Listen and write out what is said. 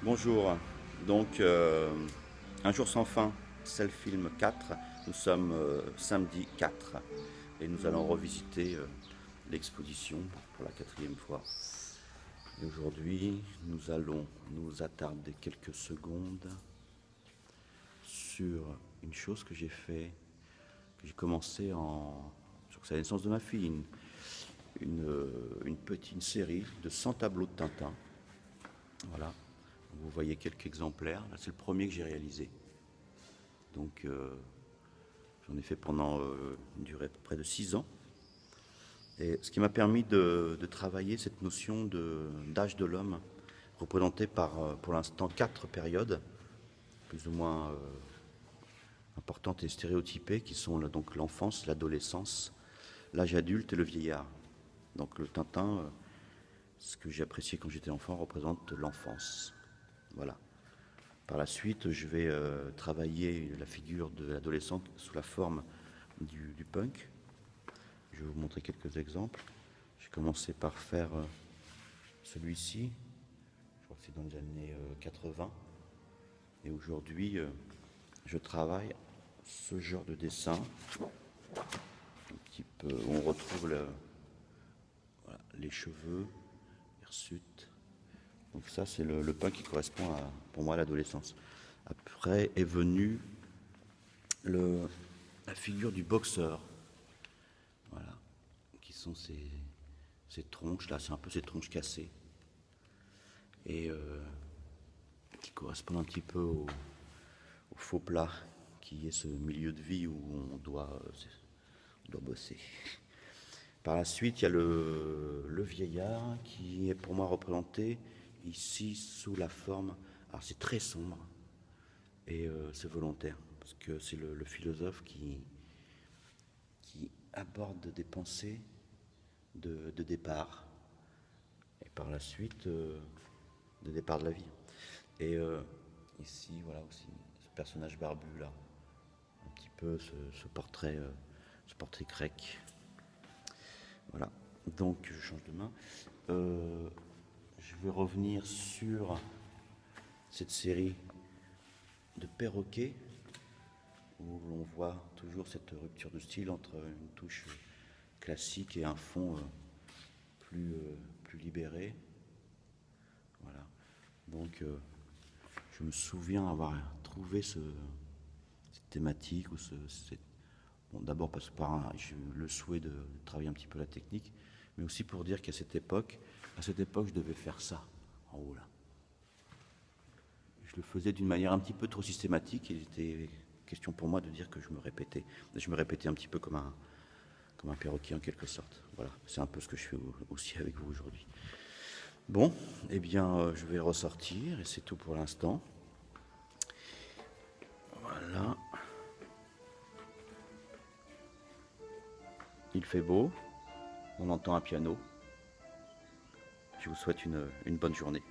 Bonjour, donc Un jour sans fin, Self-Film 4, nous sommes samedi 4 et nous allons revisiter l'exposition pour la quatrième fois. Et aujourd'hui, nous allons nous attarder quelques secondes sur une chose que j'ai fait, que j'ai commencé je crois que c'est la naissance de ma fille, une petite série de 100 tableaux de Tintin. Voilà, vous voyez quelques exemplaires. Là, c'est le premier que j'ai réalisé. Donc, j'en ai fait pendant une durée près de 6 ans. Et ce qui m'a permis de travailler cette notion d'âge de l'homme, représentée par, pour l'instant, 4 périodes, plus ou moins importantes et stéréotypées, qui sont donc l'enfance, l'adolescence, l'âge adulte et le vieillard. Donc le Tintin, ce que j'ai apprécié quand j'étais enfant, représente l'enfance. Voilà. Par la suite, je vais travailler la figure de l'adolescent sous la forme du punk. Je vais vous montrer quelques exemples. J'ai commencé par faire celui-ci, je crois que c'est dans les années 80. Et aujourd'hui, je travaille ce genre de dessin, un petit peu, où on retrouve voilà, les cheveux, hirsutes. Donc ça, c'est le punk qui correspond pour moi à l'adolescence. Après est venue la figure du boxeur. Voilà, qui sont ces tronches là, c'est un peu ces tronches cassées et qui correspondent un petit peu au faux plat qui est ce milieu de vie où on doit bosser. Par la suite, il y a le vieillard qui est pour moi représenté ici sous la forme. Alors c'est très sombre et c'est volontaire parce que c'est le philosophe qui aborde des pensées de départ et par la suite de départ de la vie. Et ici, voilà aussi ce personnage barbu là, un petit peu ce portrait grec. Voilà. Donc je change de main. Je vais revenir sur cette série de perroquets où l'on voit toujours cette rupture de style entre une touche classique et un fond plus libéré. Voilà. Donc je me souviens avoir trouvé cette thématique ou bon, d'abord parce que j'ai eu le souhait de travailler un petit peu la technique, mais aussi pour dire qu'à cette époque, je devais faire ça en haut là. Je le faisais d'une manière un petit peu trop systématique. Il était question pour moi de dire que je me répétais. Je me répétais un petit peu comme un perroquet en quelque sorte. Voilà, c'est un peu ce que je fais aussi avec vous aujourd'hui. Bon, eh bien, je vais ressortir et c'est tout pour l'instant. Voilà. Il fait beau, on entend un piano. Je vous souhaite une bonne journée.